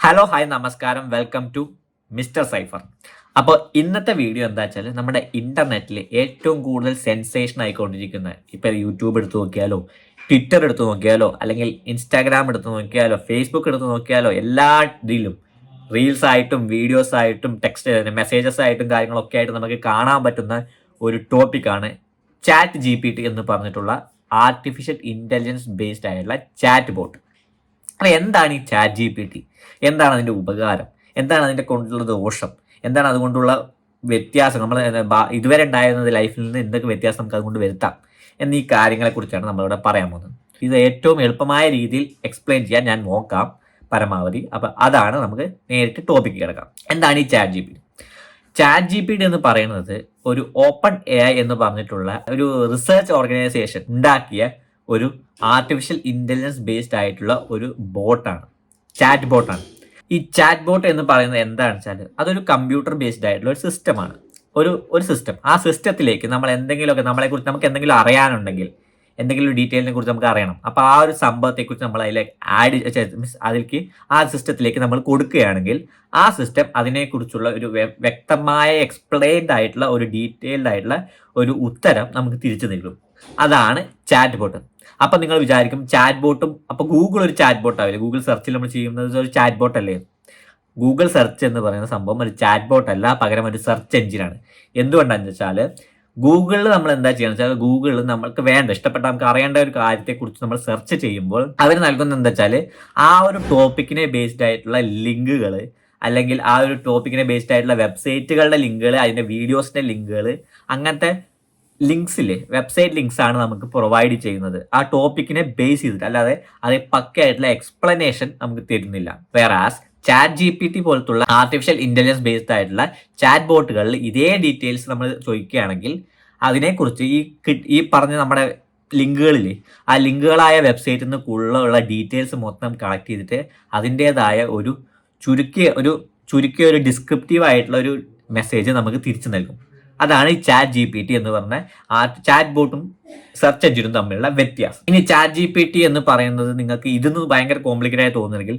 Hello hi നമസ്കാരം, welcome to mister cipher. അപ്പോൾ ഇന്നത്തെ വീഡിയോ എന്താ വെച്ചാൽ നമ്മുടെ ഇന്റർനെറ്റിൽ ഏറ്റവും കൂടുതൽ സെൻസേഷൻ ആയിക്കൊണ്ടിരിക്കുന്ന ഇപ്പോൾ യൂട്യൂബ് എടുത്ത് നോക്കിയാലോ, ട്വിറ്റർ എടുത്ത് നോക്കിയാലോ, അല്ലെങ്കിൽ ഇൻസ്റ്റാഗ്രാം എടുത്ത് നോക്കിയാലോ, ഫേസ്ബുക്ക് എടുത്ത് നോക്കിയാലോ, എല്ലാ ഇതിലും റീൽസ് ആയിട്ടും വീഡിയോസ് ആയിട്ടും ടെക്സ്റ്റ് മെസ്സേജസ് ആയിട്ടും കാര്യങ്ങളൊക്കെ ആയിട്ട് നമുക്ക് കാണാൻ പറ്റുന്ന ഒരു ടോപ്പിക്കാണ് ചാറ്റ് GPT എന്ന് പറഞ്ഞിട്ടുള്ള ആർട്ടിഫിഷ്യൽ ഇൻ്റലിജൻസ് ബേസ്ഡ് ആയിട്ടുള്ള ചാറ്റ് ബോട്ട്. അപ്പോൾ എന്താണ് ഈ ചാറ്റ് GPT? എന്താണ് അതിൻ്റെ ഉപകാരം? എന്താണ് അതിൻ്റെ കൊണ്ടുള്ള ദോഷം? എന്താണ് അതുകൊണ്ടുള്ള വ്യത്യാസം? നമ്മൾ ഇതുവരെ ഉണ്ടായിരുന്നത് ലൈഫിൽ നിന്ന് എന്തൊക്കെ വ്യത്യാസം നമുക്ക് അതുകൊണ്ട് വരുത്താം എന്നീ കാര്യങ്ങളെക്കുറിച്ചാണ് നമ്മളിവിടെ പറയാൻ പോകുന്നത്. ഇത് ഏറ്റവും എളുപ്പമായ രീതിയിൽ എക്സ്പ്ലെയിൻ ചെയ്യാൻ ഞാൻ നോക്കാം പരമാവധി. അപ്പം അതാണ് നമുക്ക് നേരിട്ട് ടോപ്പിക്ക് കിടക്കാം. എന്താണ് ഈ ചാറ്റ് GPT? ചാറ്റ് GPT എന്ന് പറയുന്നത് ഒരു ഓപ്പൺ AI എന്ന് പറഞ്ഞിട്ടുള്ള ഒരു റിസർച്ച് ഓർഗനൈസേഷൻ ഉണ്ടാക്കിയ ഒരു ആർട്ടിഫിഷ്യൽ ഇൻ്റലിജൻസ് ബേസ്ഡ് ആയിട്ടുള്ള ഒരു ബോട്ടാണ്, ചാറ്റ് ബോട്ടാണ്. ഈ ചാറ്റ് ബോട്ട് എന്ന് പറയുന്നത് എന്താണെന്ന് വെച്ചാൽ അതൊരു കമ്പ്യൂട്ടർ ബേസ്ഡ് ആയിട്ടുള്ള ഒരു സിസ്റ്റമാണ്. ഒരു സിസ്റ്റം. ആ സിസ്റ്റത്തിലേക്ക് നമ്മൾ എന്തെങ്കിലുമൊക്കെ നമ്മളെക്കുറിച്ച് നമുക്ക് എന്തെങ്കിലും അറിയാനുണ്ടെങ്കിൽ, എന്തെങ്കിലും ഒരു ഡീറ്റെയിലിനെ കുറിച്ച് നമുക്ക് അറിയണം, അപ്പോൾ ആ ഒരു സംഭവത്തെക്കുറിച്ച് നമ്മൾ അതിലേക്ക് അതിലേക്ക് ആ സിസ്റ്റത്തിലേക്ക് നമ്മൾ കൊടുക്കുകയാണെങ്കിൽ ആ സിസ്റ്റം അതിനെക്കുറിച്ചുള്ള ഒരു വ്യക്തമായ എക്സ്പ്ലെയിൻഡ് ആയിട്ടുള്ള ഒരു ഡീറ്റെയിൽഡ് ആയിട്ടുള്ള ഒരു ഉത്തരം നമുക്ക് തിരിച്ചു നൽകും. അതാണ് ചാറ്റ് ബോട്ട്. അപ്പം നിങ്ങൾ വിചാരിക്കും ചാറ്റ് ബോട്ടും, അപ്പോൾ ഗൂഗിൾ ഒരു ചാറ്റ് ബോട്ട് ആവില്ല? ഗൂഗിൾ സെർച്ചിൽ നമ്മൾ ചെയ്യുന്നത് ഒരു ചാറ്റ് ബോട്ട് അല്ലേ? ഗൂഗിൾ സെർച്ച് എന്ന് പറയുന്ന സംഭവം ഒരു ചാറ്റ് ബോട്ട് അല്ല, പകരം ഒരു സെർച്ച് എഞ്ചിനാണ്. എന്തുകൊണ്ടാണെന്ന് വെച്ചാൽ ഗൂഗിളിൽ നമ്മൾ എന്താ ചെയ്യുന്നത് വെച്ചാൽ ഗൂഗിളിൽ നമുക്ക് ഇഷ്ടപ്പെട്ട നമുക്ക് അറിയേണ്ട ഒരു കാര്യത്തെക്കുറിച്ച് നമ്മൾ സെർച്ച് ചെയ്യുമ്പോൾ അവർ നൽകുന്നത് എന്താ വെച്ചാൽ ആ ഒരു ടോപ്പിക്കിനെ ബേസ്ഡ് ആയിട്ടുള്ള ലിങ്കുകൾ, അല്ലെങ്കിൽ ആ ഒരു ടോപ്പിക്കിനെ ബേസ്ഡ് ആയിട്ടുള്ള വെബ്സൈറ്റുകളുടെ ലിങ്കുകൾ, അതിൻ്റെ വീഡിയോസിൻ്റെ ലിങ്കുകൾ, അങ്ങനത്തെ ലിങ്ക്സിൽ വെബ്സൈറ്റ് ലിങ്ക്സ് ആണ് നമുക്ക് പ്രൊവൈഡ് ചെയ്യുന്നത് ആ ടോപ്പിക്കിനെ ബേസ് ചെയ്തിട്ട്. അല്ലാതെ അത് പക്കയായിട്ടുള്ള എക്സ്പ്ലനേഷൻ നമുക്ക് തരുന്നില്ല. വേറാസ് ചാറ്റ് GPT പോലത്തുള്ള ആർട്ടിഫിഷ്യൽ ഇൻ്റലിജൻസ് ബേസ്ഡ് ആയിട്ടുള്ള ചാറ്റ് ബോട്ടുകളിൽ ഇതേ ഡീറ്റെയിൽസ് നമ്മൾ ചോദിക്കുകയാണെങ്കിൽ അതിനെക്കുറിച്ച് ഈ പറഞ്ഞ നമ്മുടെ ലിങ്കുകളിൽ ആ ലിങ്കുകളായ വെബ്സൈറ്റിൽ നിന്ന് ഉള്ള ഡീറ്റെയിൽസ് മൊത്തം കളക്ട് ചെയ്തിട്ട് അതിൻ്റേതായ ഒരു ചുരുക്കിയ ഒരു ഡിസ്ക്രിപ്റ്റീവ് ആയിട്ടുള്ള ഒരു മെസ്സേജ് നമുക്ക് തിരിച്ചു നൽകും. അതാണ് ഈ ചാറ്റ് GPT എന്ന് പറഞ്ഞ ആ ചാറ്റ് ബോട്ടും സെർച്ച് എഞ്ചിനും തമ്മിലുള്ള വ്യത്യാസം. ഇനി ചാറ്റ് GPT എന്ന് പറയുന്നത് നിങ്ങൾക്ക് ഇതൊന്നും ഭയങ്കര കോംപ്ലിക്കേറ്റഡ് ആയി തോന്നുന്നെങ്കിൽ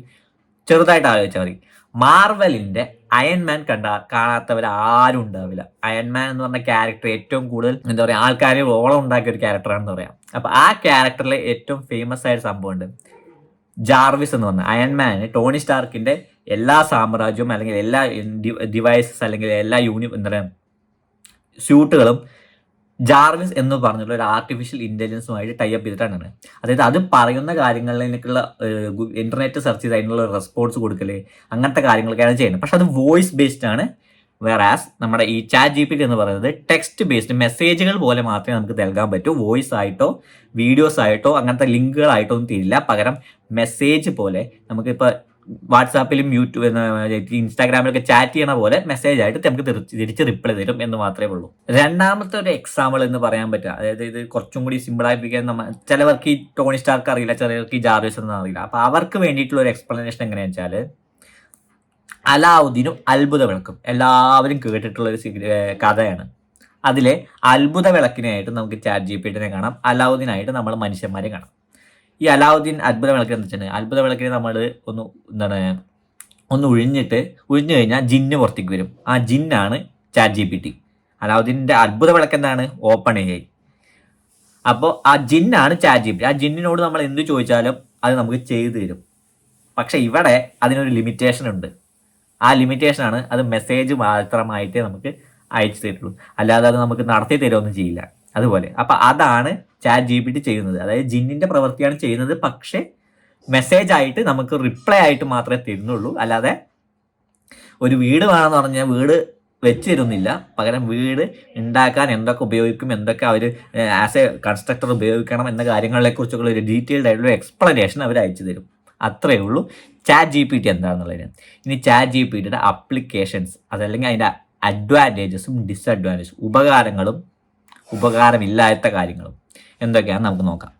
ചെറുതായിട്ട് ആലോചിച്ചാൽ മതി. മാർവലിന്റെ അയൺമാൻ കാണാത്തവർ ആരും ഉണ്ടാവില്ല. അയൺമാൻ എന്ന് പറഞ്ഞ ക്യാരക്ടർ ഏറ്റവും കൂടുതൽ എന്താ പറയുക ആൾക്കാർ ഓളം ഉണ്ടാക്കിയ ഒരു ക്യാരക്ടറാണെന്ന് പറയാം. അപ്പൊ ആ ക്യാരക്ടറിലെ ഏറ്റവും ഫേമസ് ആയ സംഭവമുണ്ട്, ജാർവിസ് എന്ന് പറഞ്ഞ അയൺമാന് ടോണി സ്റ്റാർക്കിന്റെ എല്ലാ സാമ്രാജ്യവും അല്ലെങ്കിൽ എല്ലാ ഡിവൈസസ് അല്ലെങ്കിൽ എല്ലാ എന്താ പറയുക സ്യൂട്ടുകളും ജാർവിസ് എന്ന് പറഞ്ഞുള്ള ഒരു ആർട്ടിഫിഷ്യൽ ഇൻ്റലിജൻസുമായിട്ട് ടൈപ്പ് ചെയ്തിട്ടാണ്. അതായത് അത് പറയുന്ന കാര്യങ്ങളിലേക്കുള്ള ഇന്റർനെറ്റ് സെർച്ച് ചെയ്ത് അതിനുള്ള റെസ്പോൺസ് കൊടുക്കല്, അങ്ങനത്തെ കാര്യങ്ങളൊക്കെയാണ് ചെയ്യുന്നത്. പക്ഷെ അത് വോയിസ് ബേസ്ഡ് ആണ്. വേറാസ് നമ്മുടെ ഈ ചാറ്റ് GPT എന്ന് പറയുന്നത് ടെക്സ്റ്റ് ബേസ്ഡ് മെസ്സേജുകൾ പോലെ മാത്രമേ നമുക്ക് നൽകാൻ പറ്റൂ. വോയിസ് ആയിട്ടോ വീഡിയോസ് ആയിട്ടോ അങ്ങനത്തെ ലിങ്കുകളായിട്ടോ ഒന്നും തരില്ല. പകരം മെസ്സേജ് പോലെ നമുക്കിപ്പോൾ വാട്സാപ്പിലും യൂട്യൂബ് ഇൻസ്റ്റാഗ്രാമിലൊക്കെ ചാറ്റ് ചെയ്യണ പോലെ മെസ്സേജ് ആയിട്ട് നമുക്ക് തിരിച്ച് റിപ്ലൈ തരും എന്ന് മാത്രമേ ഉള്ളൂ. രണ്ടാമത്തെ ഒരു എക്സാമ്പിൾ എന്ന് പറയാൻ പറ്റുക, അതായത് ഇത് കുറച്ചും കൂടി സിമ്പിൾ ആയിപ്പിക്കാൻ ചിലവർക്ക് ഈ ടോണി സ്റ്റാർക്ക് അറിയില്ല, ചിലവർക്ക് ഈ ജാർവിസ് എന്ന് അറിയില്ല. അപ്പൊ അവർക്ക് വേണ്ടിയിട്ടുള്ള ഒരു എക്സ്പ്ലനേഷൻ എങ്ങനെയാണെന്ന് വെച്ചാൽ അലാവുദ്ദീനും അത്ഭുത വിളക്കും എല്ലാവരും കേട്ടിട്ടുള്ള ഒരു കഥയാണ്. അതിലെ അത്ഭുത വിളക്കിനായിട്ട് നമുക്ക് ചാറ്റ് GPTനെ കാണാം, അലാവുദ്ദീനായിട്ട് നമ്മൾ മനുഷ്യന്മാരെ കാണാം. ഈ അലാവുദ്ദീൻ അത്ഭുത വിളക്കിന് എന്താ വെച്ചാൽ അത്ഭുത വിളക്കിന് നമ്മൾ ഒന്ന് ഒഴിഞ്ഞു കഴിഞ്ഞാൽ ജിന്ന് പുറത്തേക്ക് വരും. ആ ജിന്നാണ് ചാറ്റ് GPT. അലാവുദ്ദീൻ്റെ അത്ഭുത വിളക്ക് എന്താണ്? Open AI. അപ്പോൾ ആ ജിന്നാണ് ചാറ്റ് GPT. ആ ജിന്നിനോട് നമ്മൾ എന്ത് ചോദിച്ചാലും അത് നമുക്ക് ചെയ്തു തരും. പക്ഷെ ഇവിടെ അതിനൊരു ലിമിറ്റേഷൻ ഉണ്ട്. ആ ലിമിറ്റേഷനാണ് അത് മെസ്സേജ് മാത്രമായിട്ടേ നമുക്ക് അയച്ചു തരുള്ളൂ, അല്ലാതെ അത് നമുക്ക് നടത്തി തരുമൊന്നും ചെയ്യില്ല. അതുപോലെ അപ്പം അതാണ് ചാറ്റ് GPT ചെയ്യുന്നത്. അതായത് ജിന്നിന്റെ പ്രവൃത്തിയാണ് ചെയ്യുന്നത്, പക്ഷെ മെസ്സേജ് ആയിട്ട് നമുക്ക് റിപ്ലൈ ആയിട്ട് മാത്രമേ തരുന്നുള്ളൂ. അല്ലാതെ ഒരു വീട് വേണമെന്ന് പറഞ്ഞാൽ വീട് വെച്ച് തരുന്നില്ല. പകരം വീട് ഉണ്ടാക്കാൻ എന്തൊക്കെ ഉപയോഗിക്കും, എന്തൊക്കെ അവർ ആസ് എ കൺസ്ട്രക്ടർ ഉപയോഗിക്കണം എന്ന കാര്യങ്ങളെ കുറിച്ചുള്ള ഒരു ഡീറ്റെയിൽഡ് ആയിട്ടുള്ള എക്സ്പ്ലനേഷൻ അവർ അയച്ചു തരും. അത്രയേ ഉള്ളൂ ചാറ്റ് GPT എന്താണെന്നുള്ളതിന്. ഇനി ചാറ്റ് GPTയുടെ അപ്ലിക്കേഷൻസ്, അതല്ലെങ്കിൽ അതിൻ്റെ അഡ്വാൻറ്റേജസും ഡിസ്അഡ്വാൻറ്റേജസും, ഉപകാരങ്ങളും ഉപകാരമില്ലാത്ത കാര്യങ്ങളും എന്തൊക്കെയാണെന്ന് നമുക്ക് നോക്കാം.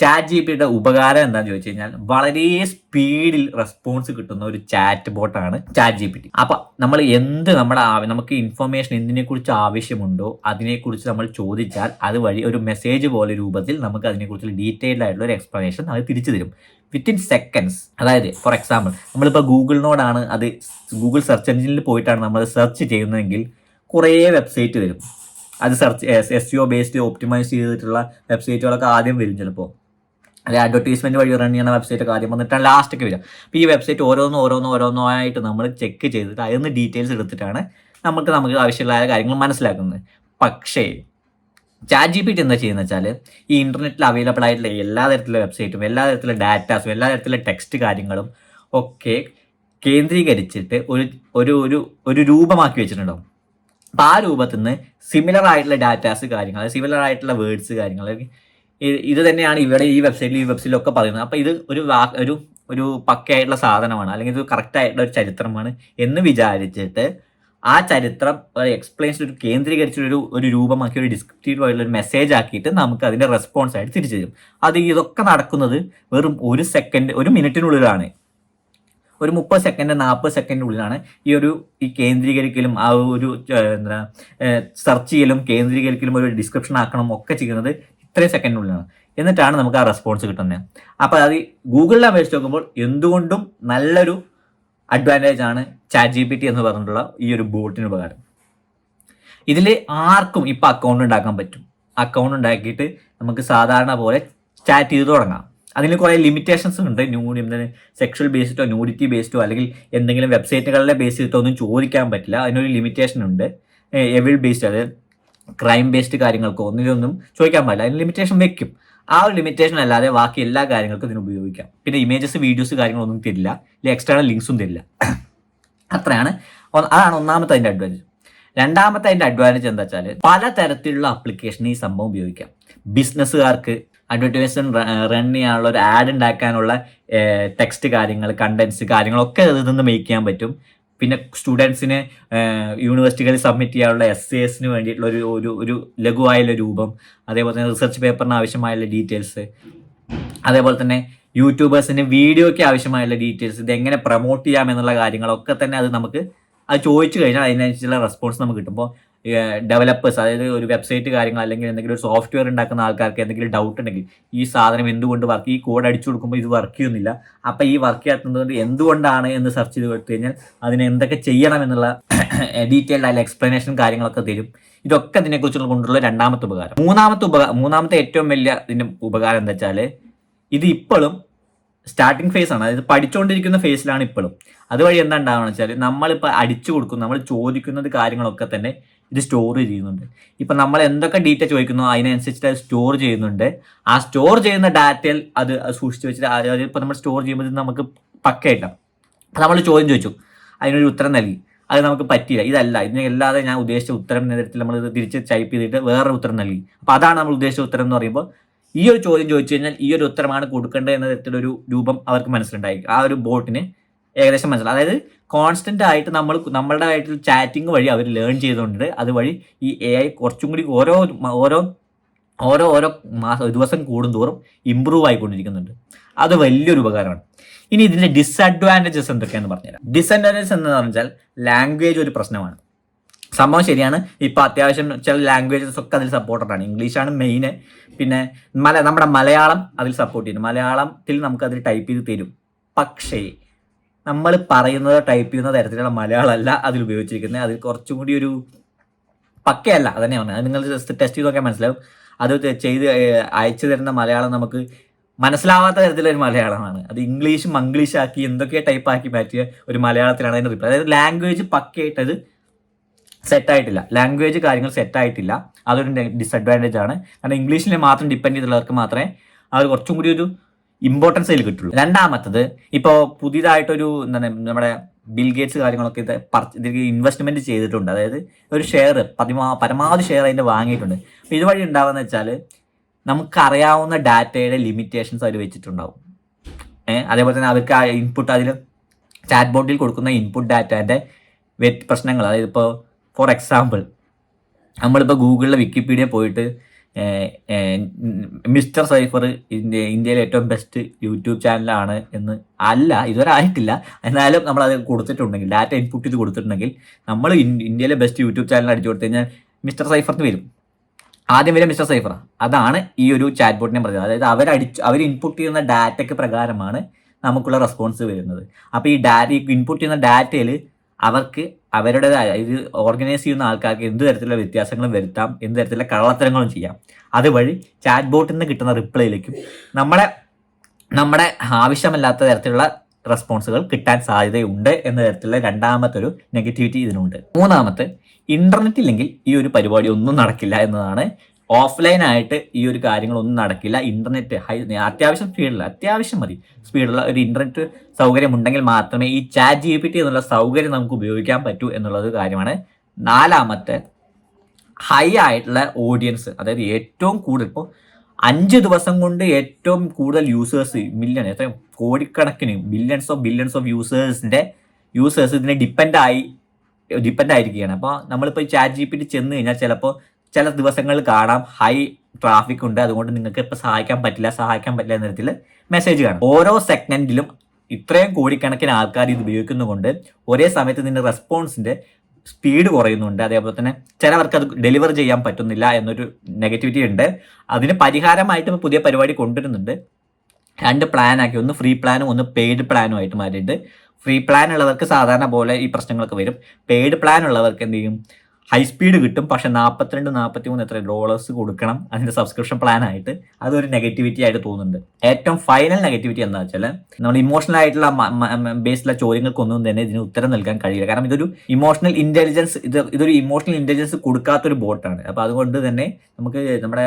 ചാറ്റ് ജി പി ടിയുടെ ഉപകാരം എന്താണെന്ന് ചോദിച്ചു കഴിഞ്ഞാൽ വളരെ സ്പീഡിൽ റെസ്പോൺസ് കിട്ടുന്ന ഒരു ചാറ്റ് ബോട്ടാണ് ചാറ്റ് ജി പി ടി. അപ്പൊ നമ്മൾ നമുക്ക് ഇൻഫർമേഷൻ എന്തിനെക്കുറിച്ച് ആവശ്യമുണ്ടോ അതിനെക്കുറിച്ച് നമ്മൾ ചോദിച്ചാൽ അതുവഴി ഒരു മെസ്സേജ് പോലെ രൂപത്തിൽ നമുക്ക് അതിനെക്കുറിച്ച് ഡീറ്റെയിൽഡ് ആയിട്ടുള്ള ഒരു എക്സ്പ്ലനേഷൻ അത് തിരിച്ചു തരും വിത്തിൻ സെക്കൻഡ്സ്. അതായത് ഫോർ എക്സാമ്പിൾ നമ്മളിപ്പോൾ ഗൂഗിളിനോടാണ് അത് ഗൂഗിൾ സെർച്ച് എഞ്ചിനിൽ പോയിട്ടാണ് നമ്മൾ സെർച്ച് ചെയ്യുന്നതെങ്കിൽ കുറേ വെബ്സൈറ്റ് വരും. അത് SEO ബേസ്ഡ് ഓപ്റ്റിമൈസ് ചെയ്തിട്ടുള്ള വെബ്സൈറ്റുകളൊക്കെ ആദ്യം വരും. ചിലപ്പോൾ അത് അഡ്വർടൈസ്മെന്റ് വഴി റൺ ചെയ്യുന്ന വെബ്സൈറ്റ് ഒക്കെ ആദ്യം വന്നിട്ടാണ് ലാസ്റ്റൊക്കെ വരിക. അപ്പോൾ ഈ വെബ്സൈറ്റ് ഓരോന്നായിട്ട് നമ്മൾ ചെക്ക് ചെയ്തിട്ട് അതിൽ നിന്ന് ഡീറ്റെയിൽസ് എടുത്തിട്ടാണ് നമുക്ക് ആവശ്യമുള്ള കാര്യങ്ങൾ മനസ്സിലാക്കുന്നത്. പക്ഷേ ചാറ്റ് ജി പി ടി എന്താ ചെയ്യുന്നത് വെച്ചാൽ ഈ ഇന്റർനെറ്റിൽ അവൈലബിൾ ആയിട്ടുള്ള എല്ലാ തരത്തിലുള്ള വെബ്സൈറ്റും എല്ലാ തരത്തിലുള്ള ഡാറ്റാസും എല്ലാ തരത്തിലുള്ള ടെക്സ്റ്റ് കാര്യങ്ങളും ഒക്കെ കേന്ദ്രീകരിച്ചിട്ട് ഒരു രൂപമാക്കി വെച്ചിട്ടുണ്ടാവും. അപ്പോൾ ആ രൂപത്തിൽ നിന്ന് സിമിലർ ആയിട്ടുള്ള ഡാറ്റാസ് കാര്യങ്ങൾ, സിമിലർ ആയിട്ടുള്ള വേർഡ്സ് കാര്യങ്ങൾ ഇത് തന്നെയാണ് ഇവിടെ ഈ വെബ്സൈറ്റിലൊക്കെ പറയുന്നത്. അപ്പോൾ ഇത് ഒരു പക്കയായിട്ടുള്ള സാധനമാണ്, അല്ലെങ്കിൽ ഇത് കറക്റ്റ് ആയിട്ടുള്ള ഒരു ചരിത്രമാണ് എന്ന് വിചാരിച്ചിട്ട് ആ ചരിത്രം എക്സ്പ്ലെയിൻസ് കേന്ദ്രീകരിച്ചൊരു രൂപമാക്കി ഒരു ഡിസ്ക്രിപ്റ്റീവ് ആയിട്ടുള്ള ഒരു മെസ്സേജ് ആക്കിയിട്ട് നമുക്ക് അതിന്റെ റെസ്പോൺസ് ആയിട്ട് തിരിച്ചു തരും. ഇതൊക്കെ നടക്കുന്നത് വെറും ഒരു മിനിറ്റിനുള്ളിലാണ്. ഒരു 30 സെക്കൻഡ് 40 സെക്കൻഡിനുള്ളിലാണ് ഈ കേന്ദ്രീകരിക്കലും ആ ഒരു സെർച്ച് ചെയ്യലും കേന്ദ്രീകരിക്കലും ഒരു ഡിസ്ക്രിപ്ഷൻ ആക്കണം ഒക്കെ ചെയ്യുന്നത് ഇത്രയും സെക്കൻഡിനുള്ളിലാണ്. എന്നിട്ടാണ് നമുക്ക് ആ റെസ്പോൺസ് കിട്ടുന്നത്. അപ്പോൾ അത് ഗൂഗിളിനെ അപേക്ഷിച്ച് നോക്കുമ്പോൾ എന്തുകൊണ്ടും നല്ലൊരു അഡ്വാൻറ്റേജ് ആണ് ചാറ്റ് ജി പി ടി എന്ന് പറഞ്ഞിട്ടുള്ള ഈ ഒരു ബോട്ടിന് ഉപകാരം. ഇതിൽ ആർക്കും ഇപ്പം അക്കൗണ്ട് ഉണ്ടാക്കാൻ പറ്റും. അക്കൗണ്ട് ഉണ്ടാക്കിയിട്ട് നമുക്ക് സാധാരണ പോലെ ചാറ്റ് ചെയ്ത് തുടങ്ങാം. അതിന് കുറേ ലിമിറ്റേഷൻസ് ഉണ്ട്. സെക്ഷൽ ബേസ്ഡോ ന്യൂഡിറ്റി ബേസ്ഡോ അല്ലെങ്കിൽ എന്തെങ്കിലും വെബ്സൈറ്റുകളുടെ ബേസ് ചെയ്തിട്ടോ ഒന്നും ചോദിക്കാൻ പറ്റില്ല. അതിനൊരു ലിമിറ്റേഷൻ ഉണ്ട്. എവിൽ ബേസ്ഡ്, അത് ക്രൈം ബേസ്ഡ് കാര്യങ്ങൾക്കോ ഒന്നിലൊന്നും ചോദിക്കാൻ പാടില്ല. അതിന് ലിമിറ്റേഷൻ വെക്കും. ആ ഒരു ലിമിറ്റേഷൻ അല്ലാതെ ബാക്കി എല്ലാ കാര്യങ്ങൾക്കും ഇതിന് ഉപയോഗിക്കാം. പിന്നെ ഇമേജസ് വീഡിയോസ് കാര്യങ്ങളൊന്നും തരില്ല, അല്ലെങ്കിൽ എക്സ്റ്റേണൽ ലിങ്ക്സും തരില്ല. അതാണ് ഒന്നാമത്തെ അതിൻ്റെ അഡ്വാൻറ്റേജ്. രണ്ടാമത്തെ അതിൻ്റെ അഡ്വാൻറ്റേജ് എന്താ വെച്ചാൽ പലതരത്തിലുള്ള ആപ്ലിക്കേഷൻ ഈ സംഭവം ഉപയോഗിക്കാം. ബിസിനസ്സുകാർക്ക് അഡ്വർടൈസ്മെന്റ് റൺ ചെയ്യാനുള്ള ഒരു ആഡ് ഉണ്ടാക്കാനുള്ള ടെക്സ്റ്റ് കാര്യങ്ങൾ, കണ്ടന്റ്സ് കാര്യങ്ങളൊക്കെ ഇതിൽ നിന്ന് മേക്ക് ചെയ്യാൻ പറ്റും. പിന്നെ സ്റ്റുഡൻസിന് യൂണിവേഴ്സിറ്റികളിൽ സബ്മിറ്റ് ചെയ്യാനുള്ള എസ്സേസിന് വേണ്ടിയിട്ടുള്ള ഒരു ലഘുവായുള്ള രൂപം, അതേപോലെ തന്നെ റിസർച്ച് പേപ്പറിന് ആവശ്യമായുള്ള ഡീറ്റെയിൽസ്, അതേപോലെ തന്നെ യൂട്യൂബേഴ്സിന് വീഡിയോയ്ക്ക് ആവശ്യമായുള്ള ഡീറ്റെയിൽസ്, ഇത് എങ്ങനെ പ്രൊമോട്ട് ചെയ്യാം എന്നുള്ള കാര്യങ്ങളൊക്കെ തന്നെ അത് ചോദിച്ചു കഴിഞ്ഞാൽ അതിനനുസരിച്ചുള്ള റെസ്പോൺസ് നമുക്ക് കിട്ടുമ്പോൾ ഡെവലപ്പേഴ്സ്, അതായത് ഒരു വെബ്സൈറ്റ് കാര്യങ്ങൾ അല്ലെങ്കിൽ എന്തെങ്കിലും ഒരു സോഫ്റ്റ്വെയർ ഉണ്ടാക്കുന്ന ആൾക്കാർക്ക് എന്തെങ്കിലും ഡൗട്ട് ഉണ്ടെങ്കിൽ ഈ സാധനം എന്തുകൊണ്ട് ഈ കോഡ് അടിച്ചു കൊടുക്കുമ്പോൾ ഇത് വർക്ക് ചെയ്യുന്നില്ല, അപ്പോൾ ഈ വർക്ക് ചെയ്യാത്തത് എന്തുകൊണ്ടാണ് എന്ന് സെർച്ച് ചെയ്ത് കൊടുത്തു കഴിഞ്ഞാൽ അതിന് എന്തൊക്കെ ചെയ്യണം എന്നുള്ള ഡീറ്റെയിൽഡ് ആയ എക്സ്പ്ലനേഷൻ കാര്യങ്ങളൊക്കെ തരും. ഇതൊക്കെ ഇതിനെക്കുറിച്ചുള്ള കൊണ്ടുള്ള രണ്ടാമത്തെ ഉപകാരം. മൂന്നാമത്തെ ഏറ്റവും വലിയ ഇതിൻ്റെ ഉപകാരം എന്താ വെച്ചാൽ ഇത് ഇപ്പോഴും സ്റ്റാർട്ടിങ് ഫേസ് ആണ്. അതായത് പഠിച്ചുകൊണ്ടിരിക്കുന്ന ഫേസിലാണ് ഇപ്പോഴും. അതുവഴി എന്താ ഉണ്ടാവുക വെച്ചാൽ നമ്മളിപ്പോൾ അടിച്ചു കൊടുക്കും, നമ്മൾ ചോദിക്കുന്നത് കാര്യങ്ങളൊക്കെ തന്നെ ഇത് സ്റ്റോർ ചെയ്യുന്നുണ്ട്. ഇപ്പം നമ്മൾ എന്തൊക്കെ ഡീറ്റെയിൽ ചോദിക്കുന്നോ അതിനനുസരിച്ചിട്ട് അത് സ്റ്റോർ ചെയ്യുന്നുണ്ട്. ആ സ്റ്റോർ ചെയ്യുന്ന ഡാറ്റയിൽ അത് സൂക്ഷിച്ച് വെച്ചിട്ട് അതായത് ഇപ്പോൾ നമ്മൾ സ്റ്റോർ ചെയ്യുമ്പോൾ നമുക്ക് പക്കയായിട്ടാണ്. നമ്മൾ ചോദ്യം ചോദിച്ചു, അതിനൊരു ഉത്തരം നൽകി, അത് നമുക്ക് പറ്റിയില്ല, ഇതല്ല, ഇതിനല്ലാതെ ഞാൻ ഉദ്ദേശിച്ച ഉത്തരം എന്ന തരത്തിൽ നമ്മൾ ഇത് തിരിച്ച് ടൈപ്പ് ചെയ്തിട്ട് വേറൊരു ഉത്തരം നൽകി. അപ്പോൾ അതാണ് നമ്മൾ ഉദ്ദേശിച്ച ഉത്തരം എന്ന് പറയുമ്പോൾ ഈ ഒരു ചോദ്യം ചോദിച്ചു കഴിഞ്ഞാൽ ഈ ഒരു ഉത്തരമാണ് കൊടുക്കേണ്ടത് എന്ന തരത്തിലൊരു രൂപം അവർക്ക് മനസ്സിലുണ്ടായി. ആ ഒരു ബോട്ടിന് ഏകദേശം മനസ്സിലായി. അതായത് കോൺസ്റ്റന്റ് ആയിട്ട് നമ്മളുടെ ആയിട്ട് ചാറ്റിംഗ് വഴി അവർ ലേൺ ചെയ്തുകൊണ്ട് അതുവഴി ഈ AI കുറച്ചും കൂടി ഓരോ ദിവസം കൂടുന്തോറും ഇമ്പ്രൂവ് ആയിക്കൊണ്ടിരിക്കുന്നുണ്ട്. അത് വലിയൊരു ഉപകാരമാണ്. ഇനി ഇതിന്റെ ഡിസഡ്വാൻറ്റേജസ് എന്തൊക്കെയാണെന്ന് പറഞ്ഞുതരാം. ഡിസഡ്വാൻറ്റേജസ് എന്ന് പറഞ്ഞാൽ ലാംഗ്വേജ് ഒരു പ്രശ്നമാണ്. സംഭവം ശരിയാണ്. ഇപ്പം അത്യാവശ്യം ചില ലാംഗ്വേജസ് ഒക്കെ അതിൽ സപ്പോർട്ടഡ് ആണ്. ഇംഗ്ലീഷാണ് മെയിന്. പിന്നെ നമ്മുടെ മലയാളം അതിൽ സപ്പോർട്ട് ചെയ്യുന്നു. മലയാളത്തിൽ നമുക്കതിൽ ടൈപ്പ് ചെയ്ത് തരും. പക്ഷേ നമ്മൾ പറയുന്നത് ടൈപ്പ് ചെയ്യുന്ന തരത്തിലുള്ള മലയാളമല്ല അതിൽ ഉപയോഗിച്ചിരിക്കുന്നത്. അതിൽ കുറച്ചും കൂടി ഒരു പക്കയല്ല. അതന്നെ പറഞ്ഞത്. അത് നിങ്ങൾ ജസ്റ്റ് ടെസ്റ്റ് ചെയ്ത് നോക്കിയാൽ മനസ്സിലാവും. അത് ചെയ്ത് അയച്ചു തരുന്ന മലയാളം നമുക്ക് മനസ്സിലാവാത്ത തരത്തിലൊരു മലയാളമാണ്. അത് മംഗ്ലീഷാക്കി എന്തൊക്കെ ടൈപ്പാക്കി മാറ്റിയ ഒരു മലയാളത്തിലാണ് അതിൻ്റെ റിപ്ലൈ. അതായത് ലാംഗ്വേജ് പക്കയായിട്ടത് സെറ്റായിട്ടില്ല. ലാംഗ്വേജ് കാര്യങ്ങൾ സെറ്റായിട്ടില്ല. അതൊരു ഡിസഡ്വാൻറ്റേജ് ആണ്. കാരണം ഇംഗ്ലീഷിൽ മാത്രം ഡിപ്പെൻഡ് ചെയ്തുള്ളവർക്ക് മാത്രമേ അത് കുറച്ചും കൂടി ഒരു ഇമ്പോർട്ടൻസ് അതിൽ കിട്ടുള്ളൂ. രണ്ടാമത്തത്, ഇപ്പോൾ പുതിയതായിട്ടൊരു നമ്മുടെ ബിൽ ഗേറ്റ്സ് കാര്യങ്ങളൊക്കെ ഇതിലേക്ക് ഇൻവെസ്റ്റ്മെന്റ് ചെയ്തിട്ടുണ്ട്. അതായത് ഒരു ഷെയർ പരമാവധി ഷെയർ അതിൻ്റെ വാങ്ങിയിട്ടുണ്ട്. അപ്പോൾ ഇതുവഴി ഉണ്ടാവുക വെച്ചാൽ നമുക്കറിയാവുന്ന ഡാറ്റയുടെ ലിമിറ്റേഷൻസ് അവർ വെച്ചിട്ടുണ്ടാവും. അതേപോലെ തന്നെ അവർക്ക് ആ ഇൻപുട്ട് അതിൽ ചാറ്റ് ബോട്ടിൽ കൊടുക്കുന്ന ഇൻപുട്ട് ഡാറ്റേൻ്റെ പ്രശ്നങ്ങൾ, അതായത് ഇപ്പോൾ ഫോർ എക്സാമ്പിൾ നമ്മളിപ്പോൾ ഗൂഗിളിലെ വിക്കിപീഡിയ പോയിട്ട് മിസ്റ്റർ സൈഫർ ഇന്ത്യയിലെ ഏറ്റവും ബെസ്റ്റ് യൂട്യൂബ് ചാനലാണ് എന്ന് അല്ല, ഇതുവരെ ആയിട്ടില്ല. എന്നാലും നമ്മളത് കൊടുത്തിട്ടുണ്ടെങ്കിൽ, ഡാറ്റ ഇൻപുട്ട് ചെയ്ത് കൊടുത്തിട്ടുണ്ടെങ്കിൽ, നമ്മൾ ഇന്ത്യയിലെ ബെസ്റ്റ് യൂട്യൂബ് ചാനൽ അടിച്ചു കൊടുത്തു കഴിഞ്ഞാൽ മിസ്റ്റർ സൈഫറിന് വരും. ആദ്യം വരെ മിസ്റ്റർ സൈഫർ. അതാണ് ഈ ഒരു ചാറ്റ് ബോട്ടിനെ പറയുന്നത്. അതായത് അവർ ഇൻപുട്ട് ചെയ്യുന്ന ഡാറ്റയ്ക്ക് പ്രകാരമാണ് നമുക്കുള്ള റെസ്പോൺസ് വരുന്നത്. അപ്പോൾ ഈ ഇൻപുട്ട് ചെയ്യുന്ന ഡാറ്റയിൽ അവർക്ക് അവരുടേതായ ഇത് ഓർഗനൈസ് ചെയ്യുന്ന ആൾക്കാർക്ക് എന്ത് തരത്തിലുള്ള വ്യത്യാസങ്ങളും വരുത്താം, എന്ത് തരത്തിലുള്ള കള്ളത്തരങ്ങളും ചെയ്യാം. അതുവഴി ചാറ്റ് ബോട്ടിൽ നിന്ന് കിട്ടുന്ന റിപ്ലൈയിലേക്കും നമ്മുടെ ആവശ്യമല്ലാത്ത തരത്തിലുള്ള റെസ്പോൺസുകൾ കിട്ടാൻ സാധ്യതയുണ്ട് എന്ന തരത്തിലുള്ള രണ്ടാമത്തെ ഒരു നെഗറ്റിവിറ്റി ഇതിനുണ്ട്. മൂന്നാമത്തെ, ഇന്റർനെറ്റ് ഇല്ലെങ്കിൽ ഈ ഒരു പരിപാടി ഒന്നും നടക്കില്ല എന്നതാണ്. ഓഫ്ലൈൻ ആയിട്ട് ഈ ഒരു കാര്യങ്ങളൊന്നും നടക്കില്ല. ഇന്റർനെറ്റ് അത്യാവശ്യം മതി സ്പീഡുള്ള ഒരു ഇന്റർനെറ്റ് സൗകര്യം ഉണ്ടെങ്കിൽ മാത്രമേ ഈ ചാറ്റ് GPT എന്നുള്ള സൗകര്യം നമുക്ക് ഉപയോഗിക്കാൻ പറ്റൂ എന്നുള്ളത് കാര്യമാണ്. നാലാമത്തെ, ഹൈ ആയിട്ടുള്ള ഓഡിയൻസ്, അതായത് ഏറ്റവും കൂടുതൽ ഇപ്പോൾ 5 ദിവസം കൊണ്ട് ഏറ്റവും കൂടുതൽ യൂസേഴ്സ്, എത്ര കോടിക്കണക്കിന് ബില്യൺസ് ഓഫ് യൂസേഴ്സ് ഇതിനെ ഡിപ്പെൻഡ് ആയിരിക്കുകയാണ്. അപ്പോൾ നമ്മളിപ്പോൾ ഈ ചാറ്റ് GPT ചെന്ന് കഴിഞ്ഞാൽ ചിലപ്പോൾ ചില ദിവസങ്ങളിൽ കാണാം ഹൈ ട്രാഫിക് ഉണ്ട്, അതുകൊണ്ട് നിങ്ങൾക്ക് ഇപ്പോൾ സഹായിക്കാൻ പറ്റില്ല എന്ന തരത്തിൽ മെസ്സേജ് കാണാം. ഓരോ സെക്കൻഡിലും ഇത്രയും കോടിക്കണക്കിന് ആൾക്കാർ ഇത് ഉപയോഗിക്കുന്നതുകൊണ്ട് ഒരേ സമയത്ത് ഇതിൻ്റെ റെസ്പോൺസിൻ്റെ സ്പീഡ് കുറയുന്നുണ്ട്. അതേപോലെ തന്നെ ചിലവർക്ക് അത് ഡെലിവർ ചെയ്യാൻ പറ്റുന്നില്ല എന്നൊരു നെഗറ്റിവിറ്റി ഉണ്ട്. അതിന് പരിഹാരമായിട്ട് പുതിയ പരിപാടി കൊണ്ടുവരുന്നുണ്ട്. 2 പ്ലാൻ ആക്കി, ഒന്ന് ഫ്രീ പ്ലാനും ഒന്ന് പെയ്ഡ് പ്ലാനും ആയിട്ട് മാറിയിട്ട്. ഫ്രീ പ്ലാൻ ഉള്ളവർക്ക് സാധാരണ പോലെ ഈ പ്രശ്നങ്ങളൊക്കെ വരും. പെയ്ഡ് പ്ലാൻ ഉള്ളവർക്ക് എന്ത് ചെയ്യും, ഹൈ സ്പീഡ് കിട്ടും, പക്ഷെ $42-43 കൊടുക്കണം അതിന്റെ സബ്സ്ക്രിപ്ഷൻ പ്ലാൻ ആയിട്ട്. അതൊരു നെഗറ്റിവിറ്റി ആയിട്ട് തോന്നുന്നുണ്ട്. ഏറ്റവും ഫൈനൽ നെഗറ്റിവിറ്റി എന്താ വെച്ചാൽ, നമ്മൾ ഇമോഷണൽ ആയിട്ടുള്ള ബേസിലുള്ള ചോദ്യങ്ങൾക്കൊന്നും തന്നെ ഇതിന് ഉത്തരം നൽകാൻ കഴിയില്ല. കാരണം ഇതൊരു ഇമോഷണൽ ഇന്റലിജൻസ് കൊടുക്കാത്തൊരു ബോട്ടാണ്. അപ്പൊ അതുകൊണ്ട് തന്നെ നമുക്ക് നമ്മുടെ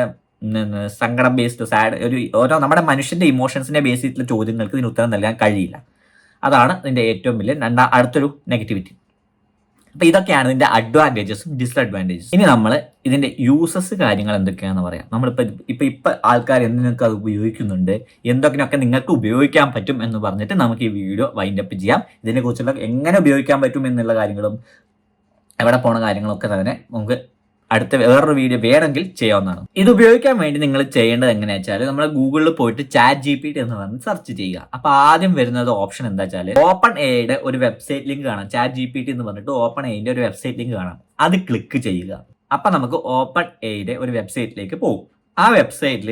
സങ്കടം ബേസ്ഡ്, ഓരോ നമ്മുടെ മനുഷ്യന്റെ ഇമോഷൻസിനെ ബേസ് ചെയ്തിട്ടുള്ള ചോദ്യങ്ങൾക്ക് ഇതിന് ഉത്തരം നൽകാൻ കഴിയില്ല. അതാണ് ഇതിന്റെ ഏറ്റവും വലിയ അടുത്തൊരു നെഗറ്റിവിറ്റി. അപ്പൊ ഇതൊക്കെയാണ് ഇതിന്റെ അഡ്വാൻറ്റേജസും ഡിസ്അഡ്വാൻറ്റേജസും. ഇനി നമ്മൾ ഇതിന്റെ യൂസസ് കാര്യങ്ങൾ എന്തൊക്കെയാണെന്ന് പറയാം. ഇപ്പൊ ആൾക്കാർ എന്തിനൊക്കെ അത് ഉപയോഗിക്കുന്നുണ്ട്, എന്തൊക്കെയൊക്കെ നിങ്ങൾക്ക് ഉപയോഗിക്കാൻ പറ്റും എന്ന് പറഞ്ഞിട്ട് നമുക്ക് ഈ വീഡിയോ വൈൻഡപ്പ് ചെയ്യാം. ഇതിനെക്കുറിച്ചുള്ള എങ്ങനെ ഉപയോഗിക്കാൻ പറ്റും എന്നുള്ള കാര്യങ്ങളും എവിടെ പോണ കാര്യങ്ങളൊക്കെ തന്നെ നമുക്ക് അടുത്ത വേറൊരു വീഡിയോ വേണമെങ്കിൽ ചെയ്യാവുന്നതാണ്. ഇത് ഉപയോഗിക്കാൻ വേണ്ടി നിങ്ങൾ ചെയ്യേണ്ടത് എങ്ങനെയാ വെച്ചാൽ, നമ്മൾ ഗൂഗിളിൽ പോയിട്ട് ചാറ്റ് GPT എന്ന് പറഞ്ഞ് സെർച്ച് ചെയ്യുക. അപ്പൊ ആദ്യം വരുന്നത് ഓപ്ഷൻ എന്താ വെച്ചാൽ, ഓപ്പൺ എയുടെ ഒരു വെബ്സൈറ്റ് ലിങ്ക് കാണാം. ചാറ്റ് GPT എന്ന് പറഞ്ഞിട്ട് ഓപ്പൺ എയുടെ ഒരു വെബ്സൈറ്റ് ലിങ്ക് കാണാം. അത് ക്ലിക്ക് ചെയ്യുക. അപ്പൊ നമുക്ക് ഓപ്പൺ എയുടെ ഒരു വെബ്സൈറ്റിലേക്ക് പോകും. ആ വെബ്സൈറ്റിൽ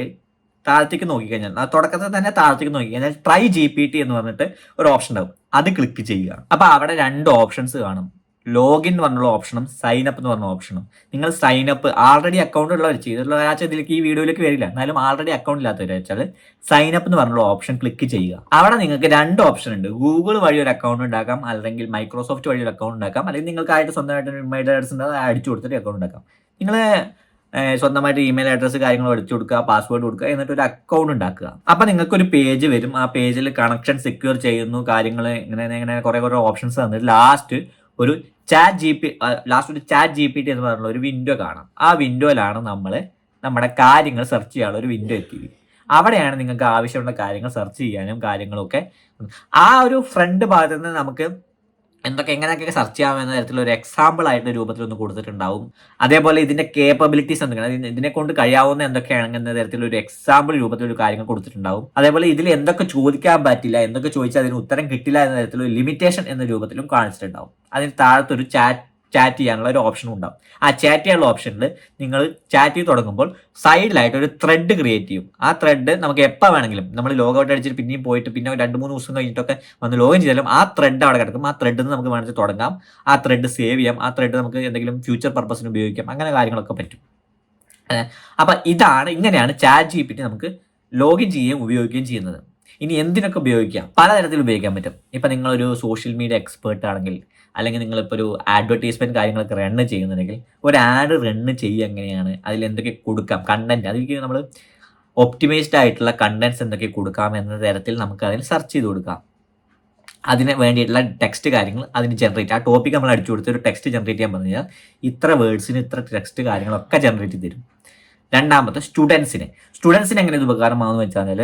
താഴത്തേക്ക് നോക്കിക്കഴിഞ്ഞാൽ, തുടക്കത്തിൽ തന്നെ താഴത്തേക്ക് നോക്കിക്കഴിഞ്ഞാൽ ട്രൈ GPT എന്ന് പറഞ്ഞിട്ട് ഒരു ഓപ്ഷൻ ഉണ്ടാവും. അത് ക്ലിക്ക് ചെയ്യുക. അപ്പൊ അവിടെ 2 ഓപ്ഷൻസ് കാണും. ലോഗിൻ എന്ന് പറഞ്ഞുള്ള ഓപ്ഷനും സൈൻ അപ്പ് എന്ന് പറഞ്ഞ ഓപ്ഷനും. നിങ്ങൾ സൈൻ അപ്പ് ആൾറെഡി അക്കൗണ്ട് ഉള്ളവർ ചെയ്തിട്ടുള്ള ഇതിലേക്ക് ഈ വീഡിയോയിലേക്ക് വരില്ല, എന്നാലും ആൾറെഡി അക്കൗണ്ട് ഇല്ലാത്തവർ വെച്ചാൽ സൈൻ അപ്പ് എന്ന് പറഞ്ഞുള്ള ഓപ്ഷൻ ക്ലിക്ക് ചെയ്യുക. അവിടെ നിങ്ങൾക്ക് 2 ഓപ്ഷൻ ഉണ്ട്. ഗൂഗിൾ വഴി ഒരു അക്കൗണ്ട് ഉണ്ടാക്കാം, അല്ലെങ്കിൽ മൈക്രോസോഫ്റ്റ് വഴി ഒരു അക്കൗണ്ട് ഉണ്ടാക്കാം, അല്ലെങ്കിൽ നിങ്ങൾക്കായിട്ട് സ്വന്തമായിട്ട് ഇമെയിൽ അഡ്രസ് ഉണ്ട്, അത് അടിച്ചു കൊടുത്തിട്ട് അക്കൗണ്ട് ഉണ്ടാക്കാം. നിങ്ങൾ സ്വന്തമായിട്ട് ഇമെയിൽ അഡ്രസ്സ് കാര്യങ്ങൾ അടിച്ചു കൊടുക്കുക, പാസ്വേഡ് കൊടുക്കുക, എന്നിട്ട് ഒരു അക്കൗണ്ട് ഉണ്ടാക്കുക. അപ്പൊ നിങ്ങൾക്കൊരു പേജ് വരും. ആ പേജിൽ കണക്ഷൻ സെക്യൂർ ചെയ്യുന്നു, കാര്യങ്ങൾ ഇങ്ങനെ കുറെ ഓപ്ഷൻസ് തന്നിട്ട് ലാസ്റ്റ് ഒരു ചാറ്റ് GPT എന്ന് പറഞ്ഞുള്ള ഒരു വിൻഡോ കാണാം. ആ വിൻഡോയിലാണ് നമ്മുടെ കാര്യങ്ങൾ സെർച്ച് ചെയ്യാനുള്ള ഒരു വിൻഡോ എത്തിയത്. അവിടെയാണ് നിങ്ങൾക്ക് ആവശ്യമുള്ള കാര്യങ്ങൾ സെർച്ച് ചെയ്യാനും കാര്യങ്ങളൊക്കെ. ആ ഒരു ഫ്രണ്ട് ഭാഗത്ത് നിന്ന് നമുക്ക് എങ്ങനെയൊക്കെ സെർച്ച് ചെയ്യാമെന്ന തരത്തിലുള്ള ഒരു എക്സാമ്പിൾ ആയിട്ട് രൂപത്തിൽ ഒന്ന് കൊടുത്തിട്ടുണ്ടാവും. അതേപോലെ ഇതിന്റെ കേപ്പബിലിറ്റീസ് എന്തൊക്കെയാണ്, ഇതിനെ കൊണ്ട് കഴിയാവുന്ന എന്തൊക്കെയാണ് എന്ന തരത്തിലുള്ള ഒരു എക്സാമ്പിൾ രൂപത്തിലൊരു കാര്യങ്ങൾ കൊടുത്തിട്ടുണ്ടാവും. അതേപോലെ ഇതിൽ എന്തൊക്കെ ചോദിക്കാൻ പറ്റില്ല, എന്തൊക്കെ ചോദിച്ചാൽ അതിന് ഉത്തരം കിട്ടില്ല എന്ന തരത്തിലുള്ള ലിമിറ്റേഷൻ എന്ന രൂപത്തിലും കാണിച്ചിട്ടുണ്ടാവും. അതിന് താഴത്തൊരു ചാറ്റ് ചെയ്യാനുള്ള ഒരു ഓപ്ഷൻ ഉണ്ടാവും. ആ ചാറ്റ് ചെയ്യാനുള്ള ഓപ്ഷനിൽ നിങ്ങൾ ചാറ്റ് ചെയ്ത് തുടങ്ങുമ്പോൾ സൈഡിലായിട്ട് ഒരു ത്രെഡ് ക്രിയേറ്റ് ചെയ്യും. ആ ത്രെഡ് നമുക്ക് എപ്പോൾ വേണമെങ്കിലും നമ്മൾ ലോഗൗട്ട് അടിച്ചിട്ട് പിന്നെയും പോയിട്ട് പിന്നെ 2-3 ദിവസം കഴിഞ്ഞിട്ടൊക്കെ വന്ന് ലോഗിൻ ചെയ്താലും ആ ത്രെഡ് അവിടെ കിടക്കും. ആ ത്രെഡിൽ നിന്ന് നമുക്ക് വേണമെങ്കിൽ തുടങ്ങാം, ആ ത്രെഡ് സേവ് ചെയ്യാം, ആ ത്രെഡ് നമുക്ക് എന്തെങ്കിലും ഫ്യൂച്ചർ പർപ്പസിന് ഉപയോഗിക്കാം, അങ്ങനെ കാര്യങ്ങളൊക്കെ പറ്റും. അപ്പൊ ഇങ്ങനെയാണ് ചാറ്റ് GPT നമുക്ക് ലോഗിൻ ചെയ്യുകയും ഉപയോഗിക്കുകയും ചെയ്യുന്നത്. ഇനി എന്തിനൊക്കെ ഉപയോഗിക്കാം, പലതരത്തിൽ ഉപയോഗിക്കാൻ പറ്റും. ഇപ്പം നിങ്ങളൊരു സോഷ്യൽ മീഡിയ എക്സ്പേർട്ട് ആണെങ്കിൽ, അല്ലെങ്കിൽ നിങ്ങളിപ്പോൾ ഒരു അഡ്വർടൈസ്മെന്റ് കാര്യങ്ങളൊക്കെ റണ്ണ് ചെയ്യുന്നുണ്ടെങ്കിൽ, ഒരു ആഡ് റണ്ണ് ചെയ്യുക എങ്ങനെയാണ്, അതിൽ എന്തൊക്കെ കൊടുക്കാം, കണ്ടന്റ്, അതിലേക്ക് നമ്മൾ ഒപ്റ്റിമൈസ്ഡ് ആയിട്ടുള്ള കണ്ടന്റ്സ് എന്തൊക്കെ കൊടുക്കാം എന്ന തരത്തിൽ നമുക്ക് അതിൽ സെർച്ച് ചെയ്ത് കൊടുക്കാം. അതിന് വേണ്ടിയിട്ടുള്ള ടെക്സ്റ്റ് കാര്യങ്ങൾ അതിന് ജനറേറ്റ്, ആ ടോപ്പിക് നമ്മൾ അടിച്ചു കൊടുത്ത് ഒരു ടെക്സ്റ്റ് ജനറേറ്റ് ചെയ്യാൻ പറഞ്ഞു കഴിഞ്ഞാൽ ഇത്ര വേർഡ്സിന് ഇത്ര ടെക്സ്റ്റ് കാര്യങ്ങളൊക്കെ ജനറേറ്റ് ചെയ്ത് തരും. രണ്ടാമത്തെ സ്റ്റുഡൻസിന് എങ്ങനെ ഇത് ഉപകാരമാണെന്ന് വെച്ചാൽ,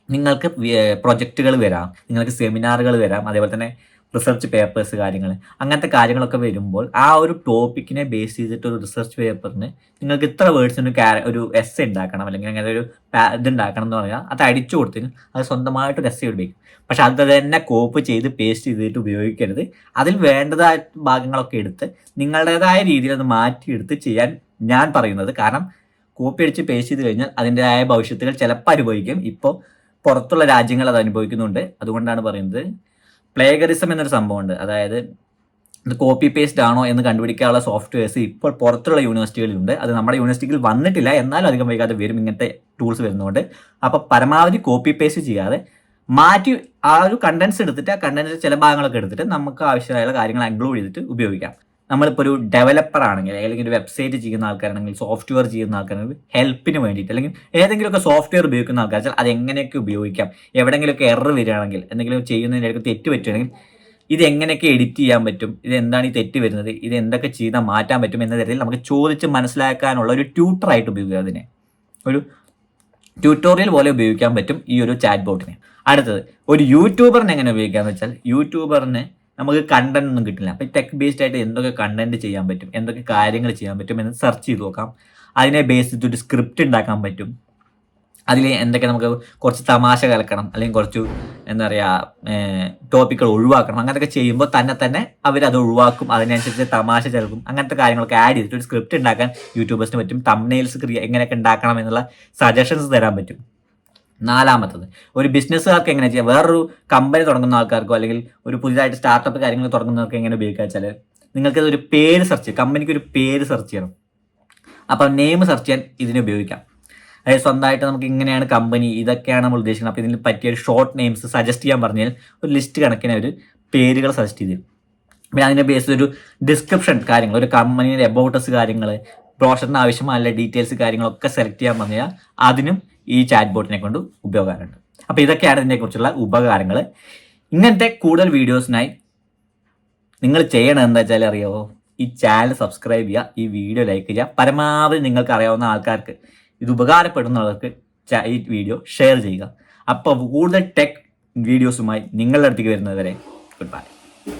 നിങ്ങൾക്ക് പ്രൊജക്റ്റുകൾ വരാം, നിങ്ങൾക്ക് സെമിനാറുകൾ വരാം, അതേപോലെ തന്നെ റിസർച്ച് പേപ്പേഴ്സ് കാര്യങ്ങൾ അങ്ങനത്തെ കാര്യങ്ങളൊക്കെ വരുമ്പോൾ ആ ഒരു ടോപ്പിക്കിനെ ബേസ് ചെയ്തിട്ട് ഒരു റിസർച്ച് പേപ്പറിന് നിങ്ങൾക്ക് ഇത്ര വേർഡ്സിന് ഒരു എസ് ഉണ്ടാക്കണം, അല്ലെങ്കിൽ അങ്ങനെ ഒരു ഇതുണ്ടാക്കണം എന്ന് പറഞ്ഞാൽ അത് അടിച്ചു കൊടുത്തിന് അത് സ്വന്തമായിട്ട് ഒരു എസ് ഉപയോഗിക്കും. പക്ഷെ അത് തന്നെ കോപ്പി ചെയ്ത് പേസ്റ്റ് ചെയ്തിട്ട് ഉപയോഗിക്കരുത്. അതിൽ വേണ്ടതായ ഭാഗങ്ങളൊക്കെ എടുത്ത് നിങ്ങളുടേതായ രീതിയിൽ അത് മാറ്റിയെടുത്ത് ചെയ്യാൻ ഞാൻ പറയുന്നത്. കാരണം കോപ്പി അടിച്ച് പേസ്റ്റ് ചെയ്ത് കഴിഞ്ഞാൽ അതിൻ്റെതായ ഭവിഷ്യത്തുകൾ ചിലപ്പോൾ അനുഭവിക്കും. ഇപ്പോൾ പുറത്തുള്ള രാജ്യങ്ങൾ അത് അനുഭവിക്കുന്നുണ്ട്. അതുകൊണ്ടാണ് പറയുന്നത് പ്ലേഗറിസം എന്നൊരു സംഭവമുണ്ട്. അതായത് ഇത് കോപ്പി പേസ്റ്റ് ആണോ എന്ന് കണ്ടുപിടിക്കാനുള്ള സോഫ്റ്റ്വെയർസ് ഇപ്പോൾ പുറത്തുള്ള യൂണിവേഴ്സിറ്റികളിലുണ്ട്. അത് നമ്മുടെ യൂണിവേഴ്സിറ്റിയിൽ വന്നിട്ടില്ല, എന്നാലും അധികം വൈകാതെ വരും ഇങ്ങനത്തെ ടൂൾസ് വരുന്നതുകൊണ്ട്. അപ്പോൾ പരമാവധി കോപ്പി പേസ്റ്റ് ചെയ്യാതെ മാറ്റി ആ ഒരു കണ്ടൻസ് എടുത്തിട്ട് ആ കണ്ടൻസിൽ ചില ഭാഗങ്ങളൊക്കെ എടുത്തിട്ട് നമുക്ക് ആവശ്യമായ കാര്യങ്ങൾ ഇൻക്ലൂഡ് ചെയ്തിട്ട് ഉപയോഗിക്കാം. നമ്മളിപ്പോൾ ഒരു ഡെവലപ്പർ ആണെങ്കിൽ, അല്ലെങ്കിൽ ഒരു വെബ്സൈറ്റ് ചെയ്യുന്ന ആൾക്കാരാണെങ്കിൽ, സോഫ്റ്റ്വെയർ ചെയ്യുന്ന ആൾക്കാരാണെങ്കിൽ ഹെൽപ്പിന് വേണ്ടിയിട്ട്, അല്ലെങ്കിൽ ഏതെങ്കിലുമൊക്കെ സോഫ്റ്റ്വെയർ ഉപയോഗിക്കുന്ന ആൾക്കാർ വെച്ചാൽ അത് എങ്ങനെയൊക്കെ ഉപയോഗിക്കാം, എവിടെയെങ്കിലുമൊക്കെ എറർ വരികയാണെങ്കിൽ, എന്തെങ്കിലും ചെയ്യുന്നതിനിടയ്ക്ക് തെറ്റ് പറ്റുകയാണെങ്കിൽ ഇത് എങ്ങനെയൊക്കെ എഡിറ്റ് ചെയ്യാൻ പറ്റും, ഇത് എന്താണ് ഈ തെറ്റ് വരുന്നത്, ഇത് എന്തൊക്കെ ചെയ്താൽ മാറ്റാൻ പറ്റും എന്ന തരത്തിൽ നമുക്ക് ചോദിച്ച് മനസ്സിലാക്കാനുള്ള ഒരു ട്യൂട്ടറായിട്ട് ഉപയോഗിക്കുക. അതിനെ ഒരു ട്യൂട്ടോറിയൽ പോലെ ഉപയോഗിക്കാൻ പറ്റും ഈ ഒരു ചാറ്റ് ബോട്ടിനെ. അടുത്തത് ഒരു യൂട്യൂബറിനെ എങ്ങനെ ഉപയോഗിക്കാമെന്ന് വെച്ചാൽ, യൂട്യൂബറിന് നമുക്ക് കണ്ടന്റ് ഒന്നും കിട്ടില്ല. അപ്പോൾ ടെക് ബേസ്ഡ് ആയിട്ട് എന്തൊക്കെ കണ്ടന്റ് ചെയ്യാൻ പറ്റും, എന്തൊക്കെ കാര്യങ്ങൾ ചെയ്യാൻ പറ്റും എന്ന് സെർച്ച് ചെയ്ത് നോക്കാം. അതിനെ ബേസ് ചെയ്ത് ഒരു സ്ക്രിപ്റ്റ് ഉണ്ടാക്കാൻ പറ്റും. അതിൽ എന്തൊക്കെ നമുക്ക് കുറച്ച് തമാശ കലക്കണം, അല്ലെങ്കിൽ കുറച്ച് എന്താ പറയുക ടോപ്പിക്കുകൾ ഒഴിവാക്കണം. അങ്ങനെയൊക്കെ ചെയ്യുമ്പോൾ തന്നെ അവരത് ഒഴിവാക്കും, അതിനനുസരിച്ച് തമാശ ചേർക്കും. അങ്ങനത്തെ കാര്യങ്ങളൊക്കെ ആഡ് ചെയ്തിട്ട് ഒരു സ്ക്രിപ്റ്റ് ഉണ്ടാക്കാൻ യൂട്യൂബേഴ്സിന് പറ്റും. തംബ്നെയിൽസ് എങ്ങനെയൊക്കെ ഉണ്ടാക്കണം എന്നുള്ള സജഷൻസ് തരാൻ പറ്റും. നാലാമത്തത് ഒരു ബിസിനസ്സുകാർക്ക് എങ്ങനെ ചെയ്യാം, വേറൊരു കമ്പനി തുടങ്ങുന്ന ആൾക്കാർക്കോ അല്ലെങ്കിൽ ഒരു പുതിയതായിട്ട് സ്റ്റാർട്ടപ്പ് കാര്യങ്ങൾ തുടങ്ങുന്നവർക്ക് എങ്ങനെ ഉപയോഗിക്കുക വെച്ചാൽ, നിങ്ങൾക്ക് ഒരു പേര് സെർച്ച് ചെയ്യും, കമ്പനിക്ക് ഒരു പേര് സെർച്ച് ചെയ്യണം. അപ്പം നെയിം സെർച്ച് ചെയ്യാൻ ഇതിനെ ഉപയോഗിക്കാം. അതായത് സ്വന്തമായിട്ട് നമുക്ക് ഇങ്ങനെയാണ് കമ്പനി, ഇതൊക്കെയാണ് നമ്മൾ ഉദ്ദേശിക്കുന്നത്, അപ്പോൾ ഇതിന് പറ്റിയ ഒരു ഷോർട്ട് നെയിംസ് സജസ്റ്റ് ചെയ്യാൻ പറഞ്ഞാൽ ഒരു ലിസ്റ്റ് കണക്കിന് ഒരു പേരുകൾ സജസ്റ്റ് ചെയ്ത് തരും. പിന്നെ അതിൻ്റെ ബേസിൽ ഒരു ഡിസ്ക്രിപ്ഷൻ കാര്യങ്ങൾ, ഒരു കമ്പനിയുടെ എബൌട്ടസ് കാര്യങ്ങൾ, ബ്രോഷറിന് ആവശ്യമായ ഡീറ്റെയിൽസ് കാര്യങ്ങളൊക്കെ സെലക്ട് ചെയ്യാൻ പറഞ്ഞാൽ അതിനും ഈ ചാറ്റ് ബോട്ടിനെ കൊണ്ട് ഉപയോഗമുണ്ട്. അപ്പോൾ ഇതൊക്കെയാണ് ഇതിനെക്കുറിച്ചുള്ള ഉപകാരങ്ങൾ. ഇങ്ങനത്തെ കൂടുതൽ വീഡിയോസിനായി നിങ്ങൾ ചെയ്യണം എന്താ വെച്ചാൽ അറിയാമോ, ഈ ചാനൽ സബ്സ്ക്രൈബ് ചെയ്യുക, ഈ വീഡിയോ ലൈക്ക് ചെയ്യുക, പരമാവധി നിങ്ങൾക്ക് അറിയാവുന്ന ആൾക്കാർക്ക് ഇത് ഉപകാരപ്പെടുന്നവർക്ക് ഈ വീഡിയോ ഷെയർ ചെയ്യുക. അപ്പോൾ കൂടുതൽ ടെക് വീഡിയോസുമായി നിങ്ങളുടെ അടുത്തേക്ക് വരുന്നത് വരെ ഗുഡ് ബൈ.